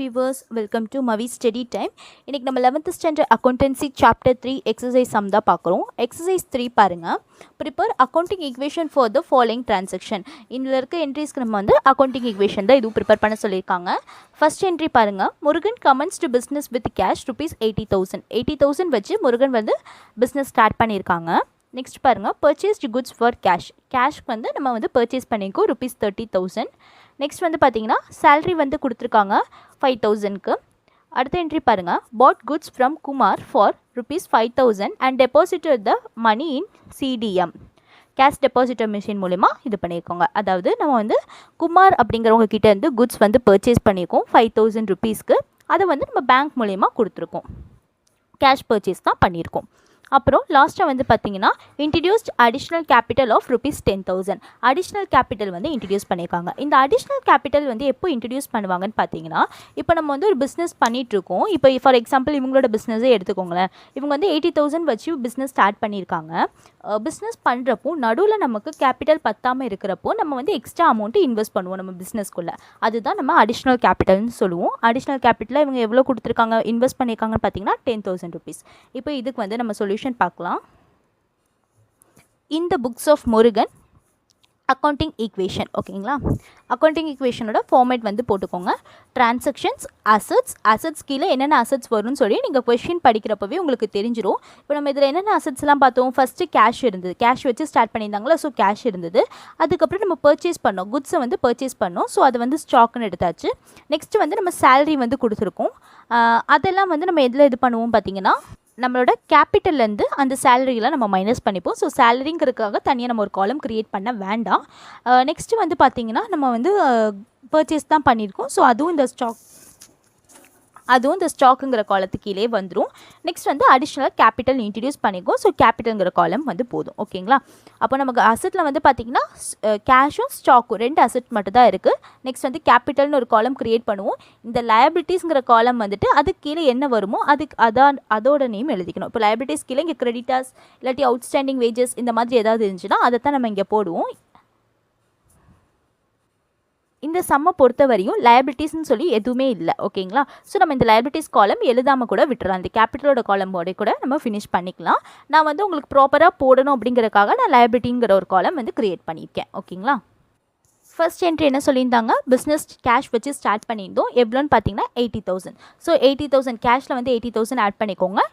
viewers, welcome to Mavi Study Time. இன்னைக்கு நம்ம 11th standard accountancy chapter 3 exercise sum தான் பார்க்குறோம். exercise 3 பாருங்க. prepare accounting equation for the following transaction. இதில் இருக்க என்ட்ரிஸ்க்கு நம்ம வந்து accounting equation தான் இது ப்ரிப்பேர் பண்ண சொல்லியிருக்காங்க. ஃபர்ஸ்ட் என்ட்ரி பாருங்க. Murugan commenced to business with cash rupees 80,000. 80,000 வச்சு முருகன் வந்து பிஸ்னஸ் ஸ்டார்ட் பண்ணியிருக்காங்க. நெக்ஸ்ட் பாருங்கள், பர்ச்சேஸ்ட் குட்ஸ் ஃபார் கேஷ்க்கு வந்து நம்ம வந்து பர்ச்சேஸ் பண்ணியிருக்கோம் rupees 30,000. நெக்ஸ்ட் வந்து பார்த்தீங்கன்னா சேலரி வந்து கொடுத்துருக்காங்க 5,000க்கு. அடுத்த என்ட்ரி பாருங்கள், bought goods from Kumar for rupees 5,000 and deposited the money in CDM cash depositor machine மூலிமா இது பண்ணியிருக்கோங்க. அதாவது நம்ம வந்து குமார் அப்படிங்கிறவங்க கிட்டே இருந்து குட்ஸ் வந்து பர்ச்சேஸ் பண்ணியிருக்கோம் 5,000 ருபீஸ்க்கு. அதை வந்து நம்ம பேங்க் மூலிமா கொடுத்துருக்கோம், கேஷ் பர்ச்சேஸ் தான் பண்ணியிருக்கோம். அப்புறம் லாஸ்ட்டாக வந்து பார்த்தீங்கன்னா introduced additional capital of rupees 10,000 additional capital வந்து இன்ட்ரடியூஸ் பண்ணியிருக்காங்க. இந்த அடிஷ்னல் கேபிட்டல் வந்து எப்போ இன்ட்ரடியூஸ் பண்ணுவாங்கன்னு பார்த்தீங்கன்னா, இப்போ நம்ம வந்து ஒரு பிஸ்னஸ் பண்ணிகிட்ருக்கோம். இப்போ ஃபார் எக்ஸாம்பிள் இவங்களோட பிஸ்னஸே எடுத்துக்கோங்களேன். இவங்க வந்து 80,000 வச்சு பிஸ்னஸ் ஸ்டார்ட் பண்ணியிருக்காங்க. பிஸ்னஸ் பண்ணுறப்போ நடுவில் நமக்கு கேபிட்டல் பத்தாமல் இருக்கிறப்போ நம்ம வந்து எக்ஸ்ட்ரா அமௌண்ட்டு இன்வெஸ்ட் பண்ணுவோம் நம்ம பிஸ்னஸ்க்குள்ளே. அதுதான் நம்ம அடிஷ்னல் கேபிட்டல்னு சொல்லுவோம். அடிஷ்னல் கேபிட்டலில் இவங்க எவ்வளோ கொடுத்துருக்காங்க, இன்வெஸ்ட் பண்ணியிருக்காங்கன்னு பார்த்தீங்கன்னா 10,000 ருபீஸ். இப்போ இதுக்கு வந்து நம்ம சொல்யூஷன் பார்க்கலாம். இந்த books of Murugan accounting equation, ஓகேங்களா. அக்கௌண்டிங் ஈக்குவேஷனோட ஃபார்மேட் வந்து போட்டுக்கோங்க. டிரான்சாக்ஷன்ஸ், அசட்ஸ் கீழே என்னென்ன அசட்ஸ் வரும்னு சொல்லி நீங்கள் கொஸ்டின் படிக்கிறப்பவே உங்களுக்கு தெரிஞ்சிடும். இப்போ நம்ம இதில் என்னென்ன அசட்ஸ்லாம் பார்த்தோம், ஃபஸ்ட்டு கேஷ் இருந்தது, கேஷ் வச்சு ஸ்டார்ட் பண்ணியிருந்தாங்களா, ஸோ கேஷ் இருந்தது. அதுக்கப்புறம் நம்ம பர்ச்சேஸ் பண்ணோம், குட்ஸை வந்து பர்ச்சேஸ் பண்ணோம், ஸோ அதை வந்து ஸ்டாக்னு எடுத்தாச்சு. நெக்ஸ்ட்டு வந்து நம்ம சேலரி வந்து கொடுத்துருக்கோம். அதெல்லாம் வந்து நம்ம எதில் இது பண்ணுவோம் பார்த்தீங்கன்னா, நம்மளோட கேபிட்டல்லேருந்து அந்த சேலரியெலாம் நம்ம மைனஸ் பண்ணிப்போம். ஸோ சேலரிங்கிறதுக்காக தனியாக நம்ம ஒரு காலம் க்ரியேட் பண்ண வேண்டாம். நெக்ஸ்ட்டு வந்து பார்த்திங்கன்னா நம்ம வந்து பர்ச்சேஸ் தான் பண்ணியிருக்கோம். ஸோ அதுவும் இந்த ஸ்டாக்குங்கிற காலத்துக்கு கீழே வந்துடும். நெக்ஸ்ட் வந்து அடிஷ்னலாக கேபிட்டல் இன்ட்ரடியூஸ் பண்ணிக்கோம். ஸோ கேபிட்டல்ங்கிற காலம் வந்து போதும், ஓகேங்களா. அப்போ நமக்கு அசட்டில் வந்து பார்த்திங்கன்னா கேஷும் ஸ்டாக்கும் 2 அசட் மட்டும் தான் இருக்குது. நெக்ஸ்ட் வந்து கேபிட்டல்னு ஒரு காலம் க்ரியேட் பண்ணுவோம். இந்த லயபிலிட்டிஸ்ங்கிற காலம் வந்துட்டு அதுக்கு கீழே என்ன வருமோ அதோட நேம் எழுதிக்கணும். இப்போ லயபிலிட்டிஸ் கீழே இங்கே கிரெடிட்டர்ஸ் இல்லாட்டி அவுட்ஸ்டாண்டிங் வேஜஸ் இந்த மாதிரி ஏதாவது இருந்துச்சுன்னா அதை தான் நம்ம இங்கே போடுவோம். இந்த சம்மை பொறுத்த வரையும் லயபிலிட்டிஸ்ன்னு சொல்லி எதுவுமே இல்லை, ஓகேங்களா. ஸோ நம்ம இந்த லயபிலிட்டிஸ் காலம் எழுதாமல் கூட விட்டுறலாம். இந்த கேபிட்டலோட காலமோட கூட நம்ம ஃபினிஷ் பண்ணிக்கலாம். நான் வந்து உங்களுக்கு ப்ராப்பராக போடணும் அப்படிங்கிறதுக்காக நான் லயபிலிட்டிங்கிற ஒரு காலம் வந்து க்ரியேட் பண்ணியிருக்கேன், ஓகேங்களா. ஃபர்ஸ்ட் என்ட்ரி என்ன சொல்லியிருந்தாங்க, பிஸ்னஸ் கேஷ் வச்சு ஸ்டார்ட் பண்ணியிருந்தோம். எவ்வளோன்னு பார்த்தீங்கன்னா 80,000. ஸோ 80,000 கேஷில் வந்து 80,000 ஆட் பண்ணிக்கோங்க.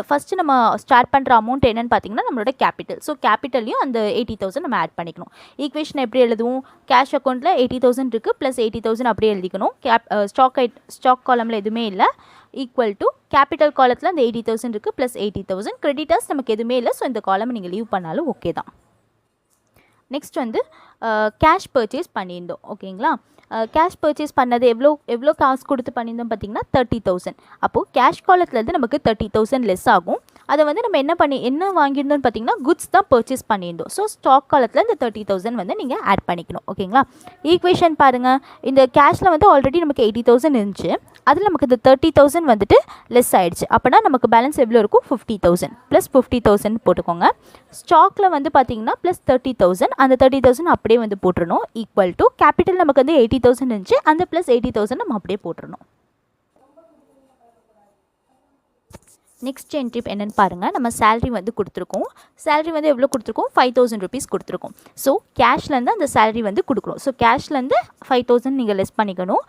ஃபஸ்ட்டு நம்ம ஸ்டார்ட் பண்ணுற அமௌண்ட் என்னென்னு பார்த்தீங்கன்னா நம்மளோட கேபிட்டல். ஸோ கேபிட்டல்லையும் அந்த 80,000 நம்ம ஆட் பண்ணிக்கணும். ஈக்குவேஷன் எப்படி எழுதுவோம், கேஷ் அக்கௌண்ட்டில் 80,000 இருக்குது ப்ளஸ் 80,000 அப்படியே எழுதிக்கணும். ஸ்டாக் காலமில் எதுவுமே இல்லை, ஈக்குவல் டு கேபிட்டல் காலத்தில் அந்த 80,000 இருக்குது ப்ளஸ் 80,000. கிரெடிட்டர்ஸ் நமக்கு எதுவுமே இல்லை, ஸோ இந்த காலமை நீங்கள் லீவ் பண்ணாலும் ஓகே தான். நெக்ஸ்ட் வந்து கேஷ் பர்ச்சேஸ் பண்ணியிருந்தோம், ஓகேங்களா. கேஷ் பர்ச்சேஸ் பண்ணது எவ்வளோ காசு கொடுத்து பண்ணியிருந்தோம் பார்த்தீங்கன்னா 30,000. அப்போது கேஷ் காலத்துலேருந்து நமக்கு 30,000 லெஸ் ஆகும். அதை வந்து நம்ம என்ன வாங்கியிருந்தோம்னு பார்த்தீங்கன்னா குட்ஸ் தான் பர்ச்சேஸ் பண்ணியிருந்தோம். ஸோ ஸ்டாக் காலத்தில் இந்த 30,000 வந்து நீங்கள் ஆட் பண்ணிக்கணும், ஓகேங்களா. ஈக்குவேஷன் பாருங்கள், இந்த கேஷில் வந்து ஆல்ரெடி நமக்கு 80,000 இருந்துச்சு. அதில் நமக்கு இந்த 30,000 வந்துட்டு லெஸ் ஆகிடுச்சு. அப்போனா நமக்கு பேலன்ஸ் எவ்வளோ இருக்கும், 50,000 ப்ளஸ் 50,000 போட்டுக்கோங்க. ஸ்டாக்கில் வந்து பார்த்தீங்கன்னா ப்ளஸ் 30,000, அந்த 30,000 அப்படியே வந்து போட்டுருணும். ஈக்குவல் டு கேபிட்டல் நமக்கு வந்து 80,000 இருந்துச்சு, அந்த ப்ளஸ் 80,000 நம்ம அப்படியே போட்டுருணும். நெக்ஸ்ட் என்ட்ரி என்னென்னு பாருங்கள், நம்ம சேலரி வந்து கொடுத்துருக்கோம். சேலரி வந்து எவ்வளோ கொடுத்துருக்கோம், 5,000 ருபீஸ் கொடுத்துருக்கோம். ஸோ கேஷ்லேருந்து அந்த சேலரி வந்து கொடுக்குறோம். ஸோ கேஷ்லேருந்து 5,000 நீங்கள் லெஸ் பண்ணிக்கணும்.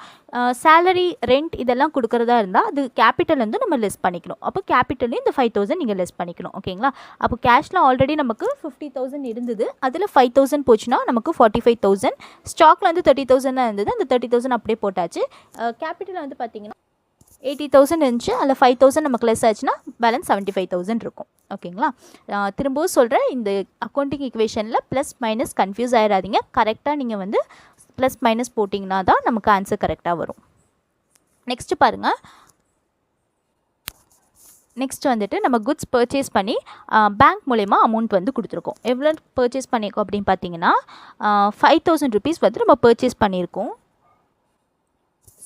சேலரி, ரெண்ட் இதெல்லாம் கொடுக்குறதா இருந்தால் அது கேபிட்டல்லேருந்து நம்ம லெஸ் பண்ணிக்கணும். அப்போ கேபிட்டல்லையும் இந்த 5,000 நீங்கள் லெஸ் பண்ணிக்கணும், ஓகேங்களா. அப்போ கேஷில் ஆல்ரெடி நமக்கு 50,000 இருந்தது, அதில் 5,000 போச்சுன்னா நமக்கு 45,000. ஸ்டாக்கில் வந்து 30,000 தான் இருந்தது, அந்த 30,000 அப்படியே போட்டாச்சு. கேபிட்டலில் வந்து பார்த்திங்கன்னா 80,000 இருந்துச்சு, அதில் 5,000 நமக்கு லெஸ் ஆச்சுன்னா பேலன்ஸ் 75,000 இருக்கும், ஓகேங்களா. திரும்பவும் சொல்கிறேன், இந்த அக்கௌண்டிங் ஈக்குவேஷனில் ப்ளஸ் மைனஸ் கன்ஃபியூஸ் ஆகிடாதீங்க. கரெக்டாக நீங்கள் வந்து ப்ளஸ் மைனஸ் போட்டிங்கன்னா தான் நமக்கு ஆன்சர் கரெக்டாக வரும். நெக்ஸ்ட்டு பாருங்கள், நெக்ஸ்ட் வந்துட்டு நம்ம குட்ஸ் பர்ச்சேஸ் பண்ணி பேங்க் மூலயமா அமௌண்ட் வந்து கொடுத்துருக்கோம். எவ்வளோ பர்ச்சேஸ் பண்ணியிருக்கோம் அப்படின்னு பார்த்தீங்கன்னா 5,000 ருபீஸ் வந்து நம்ம பர்ச்சேஸ் பண்ணியிருக்கோம்.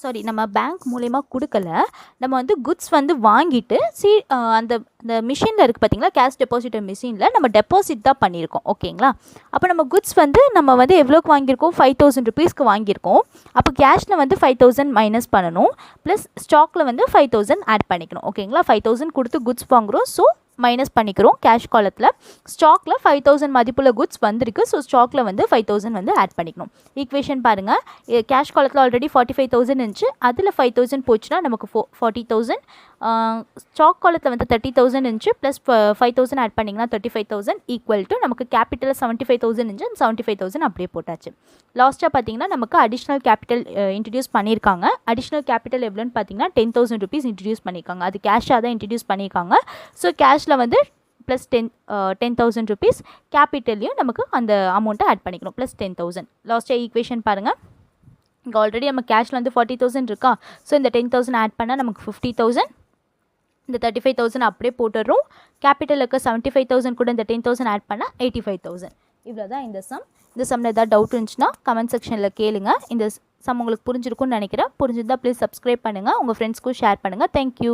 சாரி நம்ம பேங்க் மூலயமா கொடுக்கல, நம்ம வந்து குட்ஸ் வந்து வாங்கிட்டு அந்த அந்த மிஷினில் இருக்குது பார்த்தீங்களா, கேஷ் டெபாசிட்டர் மிஷினில் நம்ம டெபாசிட் தான் பண்ணியிருக்கோம். ஓகேங்களா? அப்போ நம்ம குட்ஸ் வந்து நம்ம வந்து எவ்வளோக்கு வாங்கியிருக்கோம், 5000 ருபீஸ்க்கு வாங்கியிருக்கோம். அப்போ கேஷில் வந்து 5000 மைனஸ் பண்ணணும், ப்ளஸ் ஸ்டாக்கில் வந்து 5000 ஆட் பண்ணிக்கணும். ஓகேங்களா? 5000 கொடுத்து குட்ஸ் வாங்குகிறோம், ஸோ மைனஸ் பண்ணிக்கிறோம் கேஷ் காலத்தில். ஸ்டாக்கில் 5000 மதிப்புள்ள குட்ஸ் வந்திருக்கு, ஸோ ஸ்டாக்கில் வந்து 5000 வந்து ஆட் பண்ணிக்கணும். ஈக்குவேஷன் பாருங்கள், கேஷ் காலத்தில் ஆல்ரெடி 45,000 இருந்துச்சு, அதில் 5000 போச்சுன்னா நமக்கு 40,000. ஸ்டாக் காலத்தில் வந்து 30,000 இருந்துச்சு, ப்ளஸ் 5000 ஆட் பண்ணிங்கன்னா 35,000 ஈக்குவல் டு நமக்கு கேபிட்டலில் 75,000 இருந்துச்சு, 75,000 அப்படியே போட்டாச்சு. லாஸ்ட்டாக பார்த்தீங்கன்னா நமக்கு அடிஷ்னல் கேபிட்டல் இன்ட்ரடியூஸ் பண்ணியிருக்காங்க. அடிஷ்னல் கேபிட்டல் எவ்வளோன்னு பார்த்தீங்கன்னா 10,000 ருபீஸ் இன்ட்ரடியூஸ் பண்ணியிருக்காங்க. அது கேஷாக தான் இன்ட்ரடியூஸ் பண்ணியிருக்காங்க. ஸோ கேஷில் வந்து ப்ளஸ் 10,000 ருபீஸ், கேபிட்டல்லையும் நமக்கு அந்த அமௌண்ட்டை ஆட் பண்ணிக்கணும், ப்ளஸ் 10,000. லாஸ்ட்டாக ஈக்குவேஷன் பாருங்கள், இங்கே ஆல்ரெடி நம்ம கேஷில் வந்து 40,000 இருக்கா, ஸோ இந்த 10,000 ஆட் பண்ணால் நமக்கு 50,000, இந்த 35,000 அப்படியே போட்டுடுறோம். கேபிட்டல் இருக்க 75,000 கூட இந்த 10,000 ஆட் பண்ணால் 85,000. இவ்வளோ தான் இந்த சம். இந்த சம்மில் ஏதாவது டவுட் இருந்துச்சுன்னா கமெண்ட் செக்ஷனில் கேளுங்க. இந்த சம் உங்களுக்கு புரிஞ்சிருக்கும்னு நினைக்கிறேன். புரிஞ்சிருந்தால் ப்ளீஸ் சப்ஸ்கிரைப் பண்ணுங்கள், உங்கள் ஃப்ரெண்ட்ஸ்க்கும் ஷேர் பண்ணுங்கள். தேங்க்யூ.